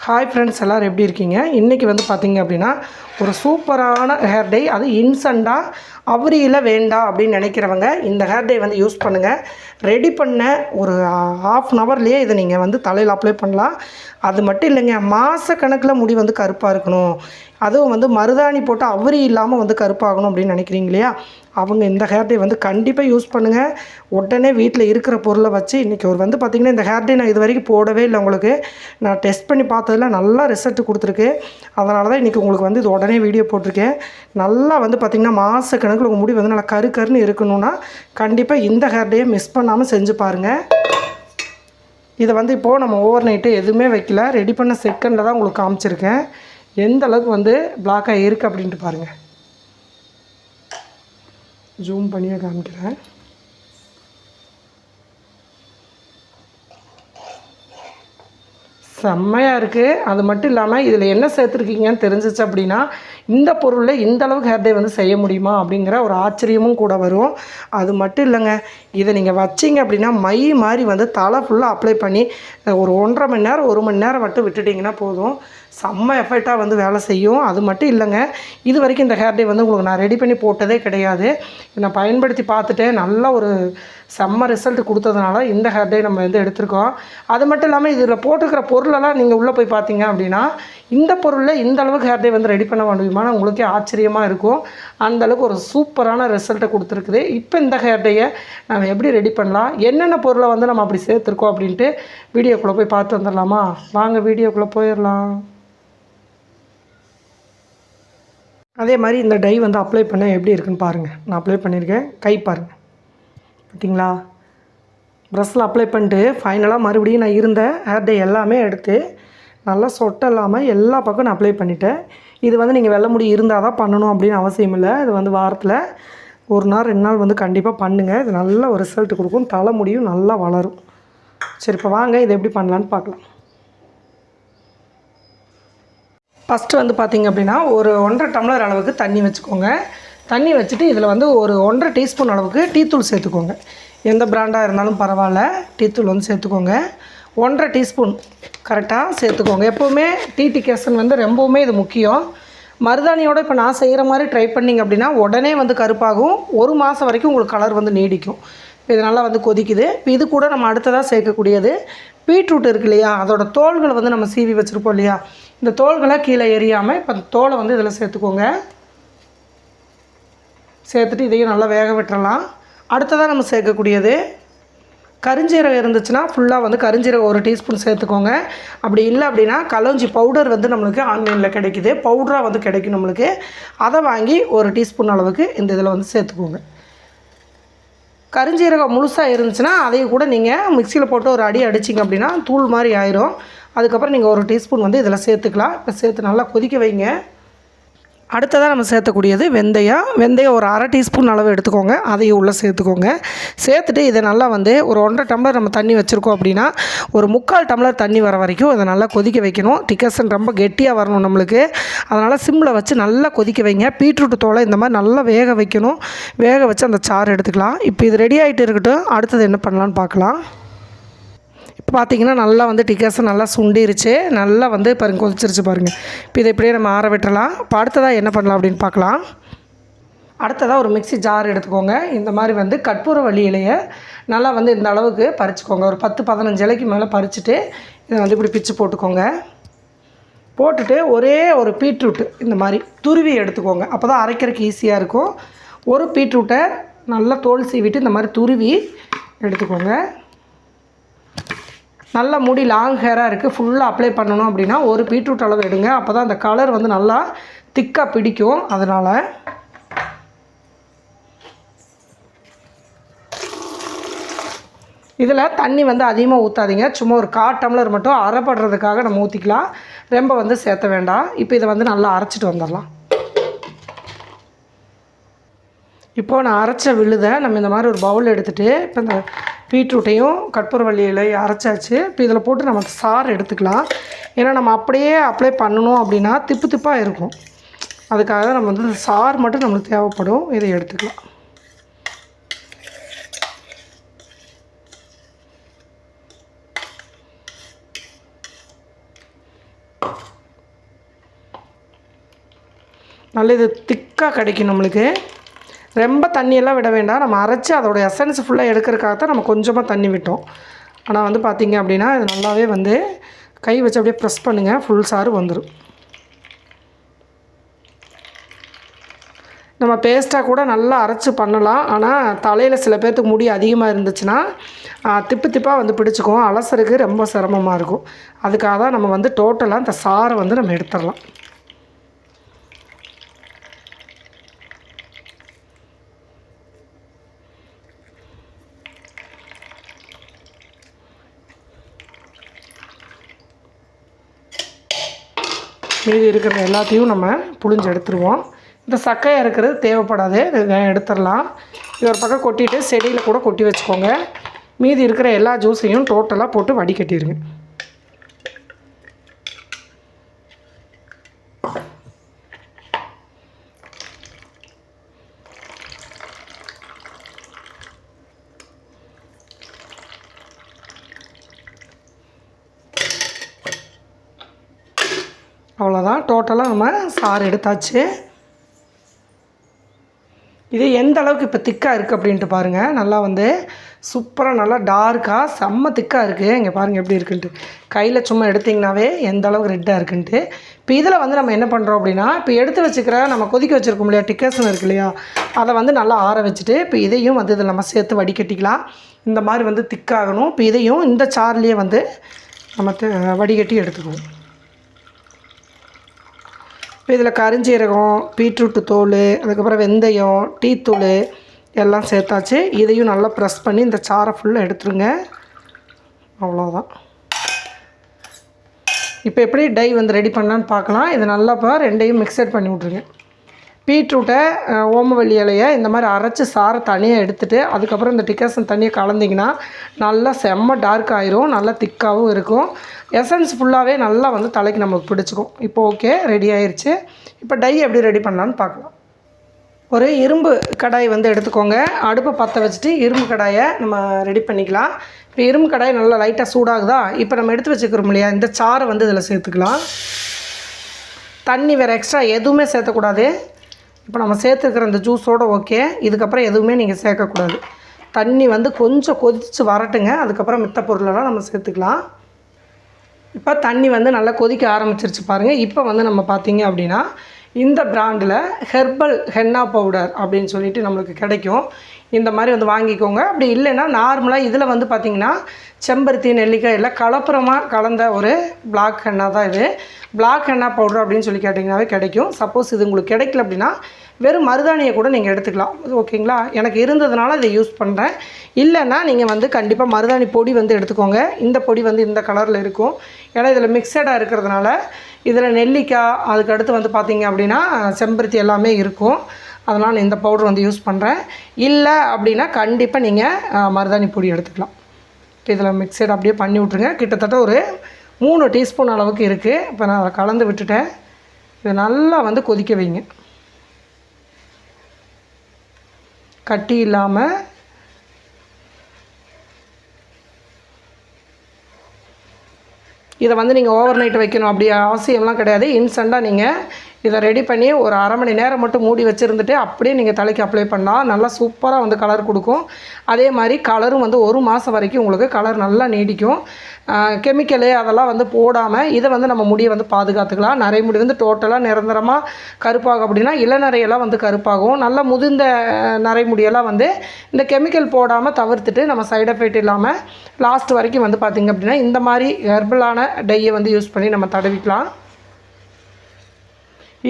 Hi friends, எல்லோரும் எப்படி இருக்கீங்க? இன்றைக்கி வந்து பார்த்திங்க அப்படின்னா ஒரு சூப்பரான ஹேர் டை, அது இன்ஸ்டண்ட்டாக அவரியில் வேண்டாம் அப்படின்னு நினைக்கிறவங்க இந்த ஹேர் டை வந்து யூஸ் பண்ணுங்கள். ரெடி பண்ண ஒரு ½ இதை நீங்கள் வந்து தலையில் அப்ளை பண்ணலாம். அது மட்டும் இல்லைங்க, மாதக்கணக்கில் முடி வந்து கருப்பாக இருக்கணும், அதுவும் வந்து மருதாணி போட்டு அவரி இல்லாமல் வந்து கருப்பாகணும் அப்படின்னு நினைக்கிறீங்க இல்லையா, அவங்க இந்த ஹேர் டை வந்து கண்டிப்பாக யூஸ் பண்ணுங்கள். உடனே வீட்டில் இருக்கிற பொருளை வச்சு இன்றைக்கி ஒரு வந்து பார்த்திங்கன்னா இந்த ஹேர் டை நான் இது வரைக்கும் போடவே இல்லை. உங்களுக்கு நான் டெஸ்ட் பண்ணி பார்த்ததில் நல்லா ரிசல்ட் கொடுத்துருக்கு. அதனால தான் இன்றைக்கி உங்களுக்கு வந்து இது உடனே வீடியோ போட்டிருக்கேன். நல்லா வந்து பார்த்திங்கன்னா மாதக்கணக்கில் உங்கள் முடி வந்து நல்லா கருன்னு இருக்கணும்னா கண்டிப்பாக இந்த ஹேர் டையை மிஸ் பண்ணாமல் செஞ்சு பாருங்கள். இதை வந்து இப்போது நம்ம ஓவர் நைட்டு எதுவுமே வைக்கல, ரெடி பண்ண செகண்டில் தான் உங்களுக்கு காமிச்சிருக்கேன். எந்த அளவுக்கு வந்து பிளாக்காக இருக்குது அப்படின்ட்டு பாருங்கள். ஜூம் பண்ணியே காமிக்கிறேன். செம்மையாக இருக்குது. அது மட்டும் இல்லாமல் இதில் என்ன சேர்த்துருக்கீங்கன்னு தெரிஞ்சிச்சு அப்படின்னா இந்த பொருளில் இந்த அளவுக்கு ஹேர் டை வந்து செய்ய முடியுமா அப்படிங்கிற ஒரு ஆச்சரியமும் கூட வரும். அது மட்டும் இல்லைங்க, இதை நீங்கள் வச்சிங்க அப்படின்னா மை மாதிரி வந்து தலை ஃபுல்லாக அப்ளை பண்ணி ஒரு 1.5 மணி நேரம் 1 மணி நேரம் மட்டும் விட்டுட்டிங்கன்னா போதும், செம்ம எஃபெக்டாக வந்து வேலை செய்யும். அது மட்டும் இல்லைங்க, இது வரைக்கும் இந்த ஹேர் டை வந்து உங்களுக்கு நான் ரெடி பண்ணி போட்டதே கிடையாது. நான் பயன்படுத்தி பார்த்துட்டு நல்ல ஒரு செம்ம ரிசல்ட் கொடுத்ததுனால இந்த ஹேர் டை நம்ம வந்து எடுத்திருக்கோம். அது மட்டும் இல்லாமல் இதில் போட்டுக்கிற பொருளெல்லாம் நீங்கள் உள்ளே போய் பார்த்தீங்க அப்படின்னா இந்த பொருளில் இந்த அளவுக்கு ஹேர் டை வந்து ரெடி பண்ண முடியுமான்னு உங்களுக்கே ஆச்சரியமாக இருக்கும். அந்தளவுக்கு ஒரு சூப்பரான ரிசல்ட்டை கொடுத்துருக்குது. இப்போ இந்த ஹேர் டையை நம்ம எப்படி ரெடி பண்ணலாம், என்னென்ன பொருளை வந்து நம்ம அப்படி சேர்த்துருக்கோம் அப்படின்ட்டு வீடியோக்குள்ளே போய் பார்த்து வந்துடலாமா? வாங்க வீடியோக்குள்ளே போயிடலாம். அதே மாதிரி இந்த டை வந்து அப்ளை பண்ண எப்படி இருக்குன்னு பாருங்கள். நான் அப்ளை பண்ணியிருக்கேன், கை பாருங்கள், பார்த்திங்களா? ப்ரஷ்ஷில் அப்ளை பண்ணிட்டு ஃபைனலாக மறுபடியும் நான் இருந்த ஹேர் டை எல்லாமே எடுத்து நல்லா சொட்டை இல்லாமல் எல்லா பக்கம் நான் அப்ளை பண்ணிட்டேன். இது வந்து நீங்கள் வெள்ளை முடி இருந்தால் தான் பண்ணணும் அப்படின்னு அவசியம் இல்லை. இது வந்து வாரத்தில் 1 நாள் 2 நாள் வந்து கண்டிப்பாக பண்ணுங்கள். இது நல்ல ஒரு ரிசல்ட் கொடுக்கும், தலை முடியும் நல்லா வளரும். சரி, இப்போ வாங்க இதை எப்படி பண்ணலான்னு பார்க்கலாம். ஃபஸ்ட்டு வந்து பார்த்திங்க அப்படின்னா ஒரு 1.5 டம்ளர் அளவுக்கு தண்ணி வச்சுக்கோங்க. தண்ணி வச்சுட்டு இதில் வந்து ஒரு 1.5 டீஸ்பூன் அளவுக்கு டீத்தூள் சேர்த்துக்கோங்க. எந்த பிராண்டாக இருந்தாலும் பரவாயில்ல, டீத்தூள் வந்து சேர்த்துக்கோங்க. 1.5 டீஸ்பூன் கரெக்டாக சேர்த்துக்கோங்க. எப்போவுமே டிகேஷன் வந்து ரொம்பவுமே இது முக்கியம். மருதாணியோடு இப்போ நான் செய்கிற மாதிரி ட்ரை பண்ணிங்க அப்படின்னா உடனே வந்து கருப்பாகும், 1 மாதம் வரைக்கும் உங்களுக்கு கலர் வந்து நீடிக்கும். இது நல்லா வந்து கொதிக்குது. இப்போ இது கூட நம்ம அடுத்ததாக சேர்க்கக்கூடியது பீட்ரூட் இருக்கு இல்லையா, அதோட தோள்களை வந்து நம்ம சீவி வச்சுருப்போம் இல்லையா, இந்த தோள்களை கீழே எரியாமல் இப்போ அந்த தோலை வந்து இதில் சேர்த்துக்கோங்க. சேர்த்துட்டு இதையும் நல்லா வேக விட்டுறலாம். அடுத்ததாக நம்ம சேர்க்கக்கூடியது கரிஞ்சீரகம் இருந்துச்சுன்னா ஃபுல்லாக வந்து கரிஞ்சீரகம் 1 டீஸ்பூன் சேர்த்துக்கோங்க. அப்படி இல்லை அப்படின்னா கலோஞ்சி பவுடர் வந்து நம்மளுக்கு ஆன்லைனில் கிடைக்குது, பவுடராக வந்து கிடைக்கும் நம்மளுக்கு. அதை வாங்கி 1 டீஸ்பூன் அளவுக்கு இந்த இதில் வந்து சேர்த்துக்கோங்க. கரிஞ்சீரகம் முழுசாக இருந்துச்சுன்னா அதையும் கூட நீங்கள் மிக்சியில் போட்டு ஒரு அடி அடிச்சிங்க அப்படின்னா தூள் மாதிரி ஆயிரும். அதுக்கப்புறம் நீங்கள் 1 டீஸ்பூன் வந்து இதில் சேர்த்துக்கலாம். இப்போ சேர்த்து நல்லா கொதிக்க வைங்க. அடுத்ததாக நம்ம சேர்த்தக்கூடியது வெந்தயம் ஒரு 1/2 டீஸ்பூன் அளவு எடுத்துக்கோங்க, அதையும் உள்ளே சேர்த்துக்கோங்க. சேர்த்துட்டு இதை நல்லா வந்து ஒரு 1.5 டம்ளர் நம்ம தண்ணி வச்சுருக்கோம் அப்படின்னா ஒரு 3/4 டம்ளர் தண்ணி வர வரைக்கும் இதை நல்லா கொதிக்க வைக்கணும். டிகேஷன் ரொம்ப கெட்டியாக வரணும் நம்மளுக்கு, அதனால் சிம்மில் வச்சு நல்லா கொதிக்க வைங்க. பீட்ரூட் தோலை இந்த மாதிரி நல்லா வேக வைக்கணும். வேக வச்சு அந்த சாறு எடுத்துக்கலாம். இப்போ இது ரெடி ஆகிட்டு இருக்கட்டும், அடுத்தது என்ன பண்ணலான்னு பார்க்கலாம். இப்போ பார்த்திங்கன்னா நல்லா வந்து டிகேஷன் நல்லா சுண்டிருச்சு, நல்லா வந்து பாருங்கள் கொதிச்சிருச்சு பாருங்கள். இப்போ இதை இப்படியே நம்ம ஆற விட்டுறலாம். இப்போ அடுத்ததாக என்ன பண்ணலாம் அப்படின்னு பார்க்கலாம். அடுத்ததாக ஒரு மிக்ஸி ஜார் எடுத்துக்கோங்க. இந்த மாதிரி வந்து கற்பூரவள்ளி இலையை நல்லா வந்து இந்த அளவுக்கு பறிச்சுக்கோங்க. ஒரு 10-15 இலைக்கு மேலே பறிச்சுட்டு இதை வந்து இப்படி பிச்சு போட்டுக்கோங்க. போட்டுட்டு ஒரே ஒரு பீட்ரூட்டு இந்த மாதிரி துருவி எடுத்துக்கோங்க, அப்போ தான் அரைக்கிறதுக்கு ஈஸியாக இருக்கும். ஒரு பீட்ரூட்டை நல்லா தோல் சீவிட்டு இந்த மாதிரி துருவி எடுத்துக்கோங்க. நல்லா முடி லாங் ஹேராக இருக்குது, ஃபுல்லாக அப்ளை பண்ணணும் அப்படின்னா ஒரு பீட்ரூட் அளவு எடுங்க, அப்போ தான் அந்த கலர் வந்து நல்லா திக்காக பிடிக்கும். அதனால் இதில் தண்ணி வந்து அதிகமாக ஊற்றாதீங்க, சும்மா ஒரு 1/4 டம்ளர் மட்டும் அரைப்படுறதுக்காக நம்ம ஊற்றிக்கலாம், ரொம்ப வந்து சேர்த்த வேண்டாம். இப்போ இதை வந்து நல்லா அரைச்சிட்டு வந்துடலாம். இப்போது நான் அரைச்ச விழுதை நம்ம இந்த மாதிரி ஒரு பவுல் எடுத்துகிட்டு இப்போ இந்த பீட்ரூட்டையும் கற்பூரவள்ளி இலையும் அரைச்சாச்சு. இப்போ இதில் போட்டு நம்ம சாறு எடுத்துக்கலாம். ஏன்னா நம்ம அப்படியே அப்ளை பண்ணணும் அப்படின்னா திப்பாக இருக்கும், அதுக்காக நம்ம வந்து சாறு மட்டும் நம்மளுக்கு தேவைப்படும். இதை எடுத்துக்கலாம். நல்ல இது திக்காக கிடைக்கும் நம்மளுக்கு. ரொம்ப தண்ணியெல்லாம் விட வேண்டாம். நம்ம அரைச்சி அதோடய எசன்ஸ் ஃபுல்லாக எடுக்கிறதுக்காக தான் நம்ம கொஞ்சமாக தண்ணி விட்டோம். ஆனால் வந்து பார்த்திங்க அப்படின்னா இது நல்லாவே வந்து கை வச்சு அப்படியே ப்ரெஸ் பண்ணுங்கள், ஃபுல் சாறு வந்துடும். நம்ம பேஸ்ட்டாக கூட நல்லா அரைச்சி பண்ணலாம். ஆனால் தலையில் சில பேர்த்துக்கு முடி அதிகமாக இருந்துச்சுன்னா திப்பு திப்பாக வந்து பிடிச்சிக்கும், அலசருக்கு ரொம்ப சிரமமாக இருக்கும். அதுக்காக தான் நம்ம வந்து டோட்டலாக இந்த சாறை வந்து நம்ம எடுத்துடலாம். மீதி இருக்கிற எல்லாத்தையும் நம்ம புழிஞ்சு எடுத்துருவோம். இந்த சக்கையாக இருக்கிறது தேவைப்படாது, இதை எடுத்துடலாம். இது ஒரு பக்கம் கொட்டிட்டு செடியில் கூட கொட்டி வச்சுக்கோங்க. மீதி இருக்கிற எல்லா ஜூஸையும் டோட்டலாக போட்டு வடிகட்டிடுங்க. அவ்வளோதான், டோட்டலாக நம்ம சாறு எடுத்தாச்சு. இது எந்த அளவுக்கு இப்போ திக்காக இருக்குது அப்படின்ட்டு பாருங்கள். நல்லா வந்து சூப்பராக நல்லா டார்க்காக செம்ம திக்காக இருக்குது. இங்கே பாருங்கள் எப்படி இருக்குன்ட்டு. கையில் சும்மா எடுத்திங்கனாவே எந்த அளவுக்கு ரெட்டாக இருக்குன்ட்டு. இப்போ இதில் வந்து நம்ம என்ன பண்ணுறோம் அப்படின்னா, இப்போ எடுத்து வச்சுக்கிற நம்ம கொதிக்க வச்சுருக்கோம் இல்லையா, டிக்கர்ஸ்னு இருக்கு இல்லையா, அதை வந்து நல்லா ஆற வச்சுட்டு இப்போ இதையும் வந்து இதில் நம்ம சேர்த்து வடிகட்டிக்கலாம். இந்த மாதிரி வந்து திக்காகணும். இப்போ இதையும் இந்த சார்லேயே வந்து நம்ம வடிகட்டி எடுத்துக்குவோம். இப்போ இதில் கரிஞ்சீரகம், பீட்ரூட்டு தோல், அதுக்கப்புறம் வெந்தயம், டீத்தூள் எல்லாம் சேர்த்தாச்சு. இதையும் நல்லா ப்ரெஸ் பண்ணி இந்த சாறை ஃபுல்லாக எடுத்துருங்க. அவ்வளோதான். இப்போ எப்படி டை வந்து ரெடி பண்ணலான்னு பார்க்கலாம். இது நல்லா இப்போ ரெண்டையும் மிக்சட் பண்ணி விட்ருங்க. பீட்ரூட்டை, ஓமவல்லி இலையை இந்த மாதிரி அரைச்சி சாறை தனியாக எடுத்துகிட்டு அதுக்கப்புறம் இந்த டிக்காசன் தண்ணியை கலந்திங்கன்னா நல்லா செம்ம டார்க் ஆயிரும், நல்லா திக்காகவும் இருக்கும். எசன்ஸ் ஃபுல்லாகவே நல்லா வந்து தலைக்கு நமக்கு பிடிச்சிக்கும். இப்போ ஓகே, ரெடி ஆயிடுச்சு. இப்போ டை எப்படி ரெடி பண்ணலான்னு பார்க்கலாம். ஒரு இரும்பு கடாய் வந்து எடுத்துக்கோங்க. அடுப்பை பற்ற வச்சுட்டு இரும்பு கடாயை நம்ம ரெடி பண்ணிக்கலாம். இப்போ இரும்பு கடாய் நல்லா லைட்டாக சூடாகுதா, இப்போ நம்ம எடுத்து வச்சுக்கிறோம் இல்லையா, இந்த சாறை வந்து இதில் சேர்த்துக்கலாம். தண்ணி வேறு எக்ஸ்ட்ரா எதுவுமே சேர்த்தக்கூடாது. இப்போ நம்ம சேர்த்துக்கிற இந்த ஜூஸோடு ஓகே. இதுக்கப்புறம் எதுவுமே நீங்கள் சேர்க்கக்கூடாது. தண்ணி வந்து கொஞ்சம் கொதித்து வரட்டுங்க, அதுக்கப்புறம் மித்த பொருளெல்லாம் நம்ம சேர்த்துக்கலாம். இப்போ தண்ணி வந்து நல்லா கொதிக்க ஆரம்பிச்சிருச்சு பாருங்கள். இப்போ வந்து நம்ம பார்த்திங்க அப்படின்னா இந்த பிராண்டில் ஹெர்பல் ஹென்னா பவுடர் அப்படின்னு சொல்லிட்டு நம்மளுக்கு கிடைக்கும். இந்த மாதிரி வந்து வாங்கிக்கோங்க. அப்படி இல்லைன்னா நார்மலாக இதில் வந்து பார்த்திங்கன்னா செம்பருத்தி, நெல்லிக்காய் எல்லாம் கலப்புறமாக கலந்த ஒரு பிளாக் ஹென்னா தான் இது. பிளாக் ஹென்னா பவுடர் அப்படின்னு சொல்லி கேட்டிங்கனாவே கிடைக்கும். சப்போஸ் இது உங்களுக்கு கிடைக்கல அப்படின்னா வெறும் மருதாணியை கூட நீங்கள் எடுத்துக்கலாம். ஓகேங்களா? எனக்கு இருந்ததுனால இதை யூஸ் பண்ணுறேன். இல்லைன்னா நீங்கள் வந்து கண்டிப்பாக மருதாணி பொடி வந்து எடுத்துக்கோங்க. இந்த பொடி வந்து இந்த கலரில் இருக்கும். ஏன்னா இதில் மிக்சடாக இருக்கிறதுனால இதில் நெல்லிக்காய், அதுக்கடுத்து வந்து பார்த்திங்க அப்படின்னா செம்பருத்தி எல்லாமே இருக்கும். அதனால் இந்த பவுடர் வந்து யூஸ் பண்ணுறேன். இல்லை அப்படின்னா கண்டிப்பாக நீங்கள் மருதாணி பொடி எடுத்துக்கலாம். இப்போ இதில் மிக்சட் அப்படியே பண்ணி விட்ருங்க. கிட்டத்தட்ட ஒரு 3 டீஸ்பூன் அளவுக்கு இருக்குது. இப்போ நான் அதை கலந்து விட்டுட்டேன். இதை நல்லா வந்து கொதிக்க வைங்க, கட்டி இல்லாமல். இதை வந்து நீங்கள் ஓவர் நைட் வைக்கணும் அப்படி அவசியம்லாம் கிடையாது. இன்ஸ்டண்ட்டாக நீங்கள் இதை ரெடி பண்ணி ஒரு அரை மணி நேரம் மட்டும் மூடி வச்சுருந்துட்டு அப்படியே நீங்கள் தலைக்கு அப்ளை பண்ணால் நல்லா சூப்பராக வந்து கலர் கொடுக்கும். அதே மாதிரி கலரும் வந்து 1 மாதம் வரைக்கும் உங்களுக்கு கலர் நல்லா நீடிக்கும். கெமிக்கலு அதெல்லாம் வந்து போடாமல் இதை வந்து நம்ம முடியை வந்து பாதுகாத்துக்கலாம். நிறைய முடி வந்து டோட்டலாக நிரந்தரமாக கருப்பாகும் அப்படின்னா இளநரையெல்லாம் வந்து கருப்பாகும். நல்லா முதிர்ந்த நரைமுடியெல்லாம் வந்து இந்த கெமிக்கல் போடாமல் தவிர்த்துட்டு நம்ம சைடு எஃபெக்ட் இல்லாமல் லாஸ்ட் வரைக்கும் வந்து பார்த்திங்க அப்படின்னா இந்த மாதிரி ஹெர்பலான டையை வந்து யூஸ் பண்ணி நம்ம தடவிக்கலாம்.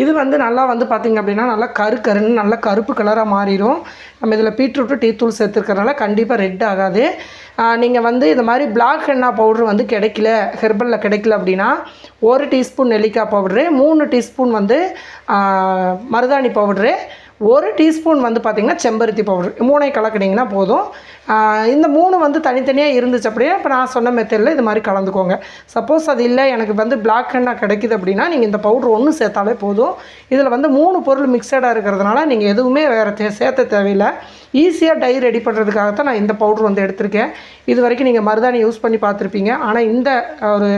இது வந்து நல்லா வந்து பார்த்திங்க அப்படின்னா நல்லா கருன்னு நல்லா கருப்பு கலராக மாறிடும். நம்ம இதில் பீட்ரூட்டு, டீத்தூள் சேர்த்துருக்கறனால கண்டிப்பாக ரெட் ஆகாது. நீங்கள் வந்து இது மாதிரி பிளாக் ஹென்னா பவுட்ரு வந்து கிடைக்கல, ஹெர்பலில் கிடைக்கல அப்படின்னா 1 டீஸ்பூன் நெல்லிக்காய் பவுட்ரு, 3 டீஸ்பூன் வந்து மருதாணி பவுட்ரு, 1 டீஸ்பூன் வந்து பார்த்திங்கன்னா செம்பருத்தி பவுட்ரு, 3 கலக்கிட்டிங்கன்னா போதும். இந்த 3 வந்து தனித்தனியாக இருந்துச்சு அப்படியே இப்போ நான் சொன்ன மெத்தடில் இது மாதிரி கலந்துக்கோங்க. சப்போஸ் அது இல்லை எனக்கு வந்து பிளாக் ஹென்னா கிடைக்குது அப்படின்னா நீங்கள் இந்த பவுட்ரு ஒன்று சேர்த்தாலே போதும். இதில் வந்து 3 பொருள் மிக்சடாக இருக்கிறதுனால நீங்கள் எதுவுமே வேறு சேர்த்த தேவையில்லை. ஈஸியாக டை ரெடி பண்ணுறதுக்காகத்தான் நான் இந்த பவுட்ரு வந்து எடுத்திருக்கேன். இது வரைக்கும் நீங்கள் மருதாணி யூஸ் பண்ணி பார்த்துருப்பீங்க. ஆனால் இந்த ஒரு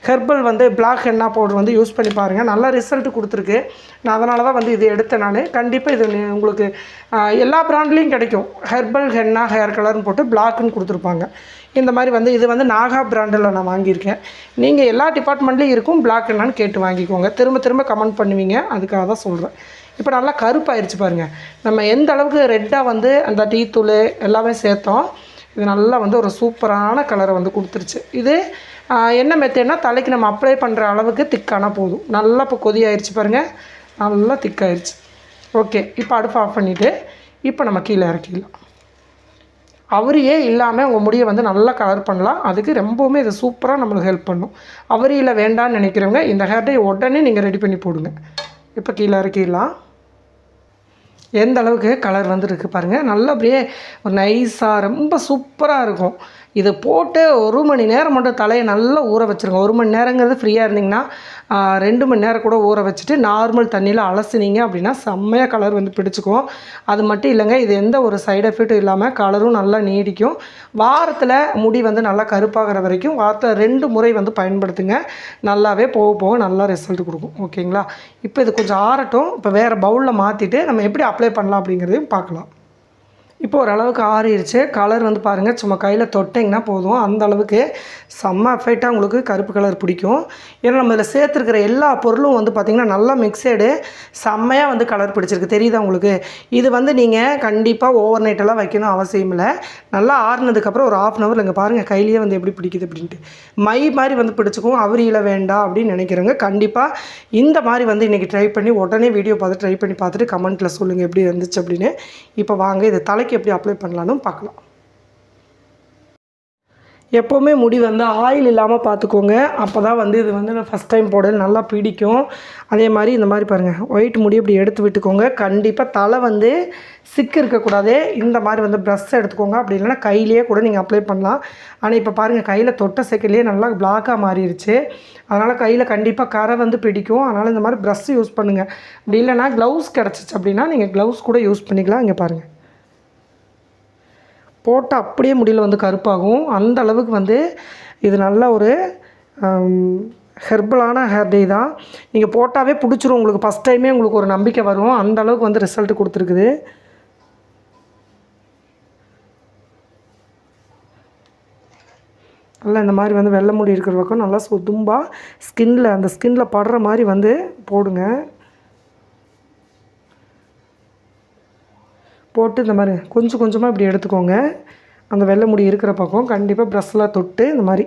ஹெர்பல் வந்து பிளாக் ஹென்னா பவுட்ரு வந்து யூஸ் பண்ணி பாருங்கள். நல்ல ரிசல்ட் கொடுத்துருக்கு. நான் அதனால தான் வந்து இது எடுத்தேன் நான். கண்டிப்பாக இது உங்களுக்கு எல்லா ப்ராண்ட்லேயும் கிடைக்கும். ஹெர்பல் ஹென்னா ஹேர் கலர்னு போட்டு பிளாக்குன்னு கொடுத்துருப்பாங்க. இந்த மாதிரி வந்து இது வந்து நாகா பிராண்டில் நான் வாங்கியிருக்கேன். நீங்கள் எல்லா டிபார்ட்மெண்ட்லேயும் இருக்கும் பிளாக் ஹென்னான்னு கேட்டு வாங்கிக்கோங்க. திரும்ப திரும்ப கமெண்ட் பண்ணுவீங்க, அதுக்காக தான் சொல்கிறேன். இப்போ நல்லா கருப்பாயிருச்சு பாருங்கள். நம்ம எந்த அளவுக்கு ரெட்டாக வந்து அந்த டீ தூள் எல்லாமே சேர்த்தோம். இது நல்லா வந்து ஒரு சூப்பரான கலரை வந்து கொடுத்துருச்சு. இது என்ன மெத்தட்னா தலைக்கு நம்ம அப்ளை பண்ணுற அளவுக்கு திக்கானால் போதும். நல்லா இப்போ கொதி ஆயிடுச்சு பாருங்கள், நல்லா திக்காயிருச்சு. ஓகே, இப்போ அடுப்பு ஆஃப் பண்ணிவிட்டு இப்போ நம்ம கீழே இறக்கிடலாம். அவரியே இல்லாமல் உங்கள் முடியை வந்து நல்லா கலர் பண்ணலாம். அதுக்கு ரொம்பவுமே இது சூப்பராக நம்மளுக்கு ஹெல்ப் பண்ணும். அவரியில் வேண்டான்னு நினைக்கிறவங்க இந்த ஹேர் டை உடனே நீங்கள் ரெடி பண்ணி போடுங்க. இப்போ கீழே இறக்கிடலாம். எந்த அளவுக்கு கலர் வந்துருக்கு பாருங்கள். நல்லா அப்படியே ஒரு நைஸாக ரொம்ப சூப்பராக இருக்கும். இதை போட்டு 1 மணி நேரம் மட்டும் தலையை நல்லா ஊற வச்சுருங்க. 1 மணி நேரங்கிறது ஃப்ரீயாக இருந்திங்கன்னா 2 மணி நேரம் கூட ஊற வச்சுட்டு நார்மல் தண்ணியில் அலசினீங்க அப்படின்னா செம்மையாக கலர் வந்து பிடிச்சிக்கும். அது மட்டும் இல்லைங்க, இது எந்த ஒரு சைடு எஃபெக்ட்டும் இல்லாமல் கலரும் நல்லா நீடிக்கும். வாரத்தில் முடி வந்து நல்லா கருப்பாகிற வரைக்கும் வாரத்தில் 2 முறை வந்து பயன்படுத்துங்க. நல்லாவே போக போக நல்லா ரிசல்ட் கொடுக்கும். ஓகேங்களா? இப்போ இது கொஞ்சம் ஆறட்டும். இப்போ வேறு பவுலில் மாற்றிட்டு நம்ம எப்படி அப்ளை பண்ணலாம் அப்படிங்கிறதையும் பார்க்கலாம். இப்போ ஓரளவுக்கு ஆறிடுச்சு. கலர் வந்து பாருங்கள், சும்மா கையில் தொட்டிங்கன்னா போதும். அந்த அளவுக்கு செம்ம எஃபெக்டாக உங்களுக்கு கருப்பு கலர் பிடிக்கும். ஏன்னா நம்ம இதில் சேர்த்துருக்கிற எல்லா பொருளும் வந்து பார்த்திங்கன்னா நல்லா மிக்சடு செம்மையாக வந்து கலர் பிடிச்சிருக்கு. தெரியுதா உங்களுக்கு? இது வந்து நீங்கள் கண்டிப்பாக ஓவர் நைட்டெல்லாம் வைக்கணும் அவசியம் இல்லை. நல்லா ஆறுனதுக்கப்புறம் ஒரு 1/2 அன் ஹவர் இங்கே பாருங்கள் கையிலேயே வந்து எப்படி பிடிக்குது அப்படின்ட்டு. மை மாதிரி வந்து பிடிச்சிக்கும். அவரியில் வேண்டாம் அப்படின்னு நினைக்கிறவங்க கண்டிப்பாக இந்த மாதிரி வந்து இன்றைக்கி ட்ரை பண்ணி உடனே வீடியோ பார்த்து ட்ரை பண்ணி பார்த்துட்டு கமெண்ட்டில் சொல்லுங்கள் எப்படி இருந்துச்சு அப்படின்னு. இப்போ வாங்க இதை தலைக்கு எப்படி அப்ளை பண்ணலான்னு பார்க்கலாம். எப்போவுமே முடி வந்து ஆயில் இல்லாமல் பார்த்துக்கோங்க. அப்போ தான் வந்து இது வந்து நான் ஃபஸ்ட் டைம் போட நல்லா பிடிக்கும். அதே மாதிரி இந்த மாதிரி பாருங்கள், ஒயிட் முடி இப்படி எடுத்து விட்டுக்கோங்க. கண்டிப்பாக தலை வந்து சிக்கு இருக்கக்கூடாது. இந்த மாதிரி வந்து ப்ரஷ் எடுத்துக்கோங்க. அப்படி இல்லைன்னா கையிலேயே கூட நீங்கள் அப்ளை பண்ணலாம். ஆனால் இப்போ பாருங்கள் கையில் தொட்ட செகண்ட்லேயே நல்லா பிளாக்காக மாறிடுச்சு. அதனால் கையில் கண்டிப்பாக கரை வந்து பிடிக்கும். அதனால் இந்த மாதிரி ப்ரஷ் யூஸ் பண்ணுங்கள். அப்படி இல்லைனா க்ளவுஸ் கிடச்சிச்சு அப்படின்னா நீங்கள் க்ளவுஸ் கூட யூஸ் பண்ணிக்கலாம். இங்கே பாருங்கள், போட்டால் அப்படியே முடியல வந்து கருப்பாகும். அந்த அளவுக்கு வந்து இது நல்ல ஒரு ஹெர்பலான ஹேர் டை தான். நீங்கள் போட்டாவே பிடிச்சிரும் உங்களுக்கு. ஃபஸ்ட் டைமே உங்களுக்கு ஒரு நம்பிக்கை வரும். அந்த அளவுக்கு வந்து ரிசல்ட் கொடுத்துருக்குது. நல்லா இந்த மாதிரி வந்து வெள்ளை முடி இருக்கிற பக்கம் நல்லா சுதும்பாக அந்த ஸ்கின்னில் படுற மாதிரி வந்து போடுங்க. போட்டு இந்த மாதிரி கொஞ்சம் கொஞ்சமாக இப்படி எடுத்துக்கோங்க. அந்த வெள்ளை முடி இருக்கிற பக்கம் கண்டிப்பாக ப்ரஷ்ஷில் தொட்டு இந்த மாதிரி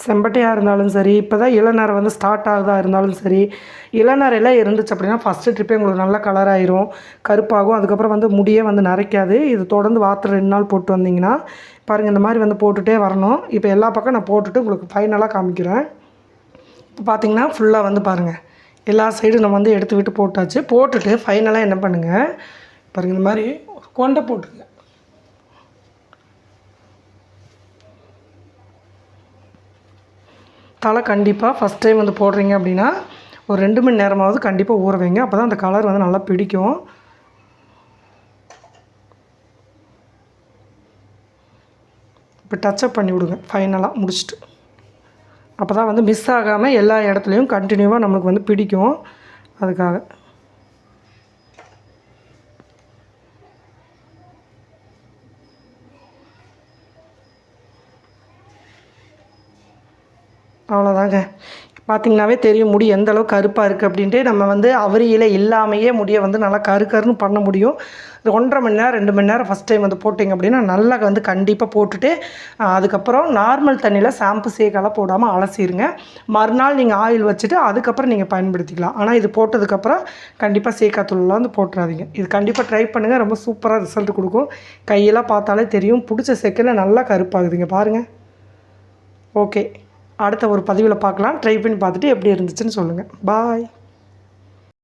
செம்பட்டையாக இருந்தாலும் சரி, இப்போ தான் இளநரை வந்து ஸ்டார்ட் ஆகுதா இருந்தாலும் சரி, இளநரையெல்லாம் இருந்துச்சு அப்படின்னா ஃபஸ்ட்டு ட்ரிப்பே உங்களுக்கு நல்லா கலர் ஆயிரும், கருப்பாகும். அதுக்கப்புறம் வந்து முடியே வந்து நரைக்காது. இது தொடர்ந்து வாரத்தில் 2 நாள் போட்டு வந்தீங்கன்னா பாருங்கள், இந்த மாதிரி வந்து போட்டுகிட்டே வரணும். இப்போ எல்லா பக்கம் நான் போட்டுட்டு உங்களுக்கு ஃபைனலாக காமிக்கிறேன். இப்போ பார்த்தீங்கன்னா ஃபுல்லாக வந்து பாருங்கள், எல்லா சைடும் நம்ம வந்து எடுத்து விட்டு போட்டாச்சு. போட்டுட்டு ஃபைனலாக என்ன பண்ணுங்கள் பாருங்கள், இந்த மாதிரி கொண்டை போட்டுங்க. தலை கண்டிப்பாக ஃபஸ்ட் டைம் வந்து போடுறீங்க அப்படின்னா ஒரு 2 மணி நேரமாவது கண்டிப்பாக ஊற வைங்க. அப்போ தான் அந்த கலர் வந்து நல்லா பிடிக்கும். இப்போ டச்சப் பண்ணி விடுங்க ஃபைனலாக முடிச்சுட்டு. அப்போ தான் வந்து மிஸ் ஆகாமல் எல்லா இடத்துலையும் கண்டினியூவாக நம்மளுக்கு வந்து பிடிக்கும். அதுக்காக அவ்வளோதாங்க. பார்த்திங்கனாவே தெரியும் முடி எந்த அளவுக்கு கருப்பாக இருக்குது அப்படின்ட்டு. நம்ம வந்து அவரி இலை இல்லாமையே முடியை வந்து நல்லா கருன்னு பண்ண முடியும். 1.5 மணி நேரம் 2 மணி நேரம் ஃபஸ்ட் டைம் வந்து போட்டிங்க அப்படின்னா நல்லா வந்து கண்டிப்பாக போட்டுட்டு அதுக்கப்புறம் நார்மல் தண்ணியில் ஷாம்பு சீக்காலாம் போடாமல் அலசிடுங்க. மறுநாள் நீங்கள் ஆயில் வச்சுட்டு அதுக்கப்புறம் நீங்கள் பயன்படுத்திக்கலாம். ஆனால் இது போட்டதுக்கப்புறம் கண்டிப்பாக சீக்காத்தூள்லாம் வந்து போட்டுறாதீங்க. இது கண்டிப்பாக ட்ரை பண்ணுங்கள். ரொம்ப சூப்பராக ரிசல்ட் கொடுக்கும். கையெல்லாம் பார்த்தாலே தெரியும், பிடிச்ச செகண்டில் நல்லா கருப்பாகுதுங்க பாருங்கள். ஓகே, அடுத்த ஒரு பதிவில் பார்க்கலாம். ட்ரை பண்ணி பார்த்துட்டு எப்படி இருந்துச்சுன்னு சொல்லுங்கள். பாய்.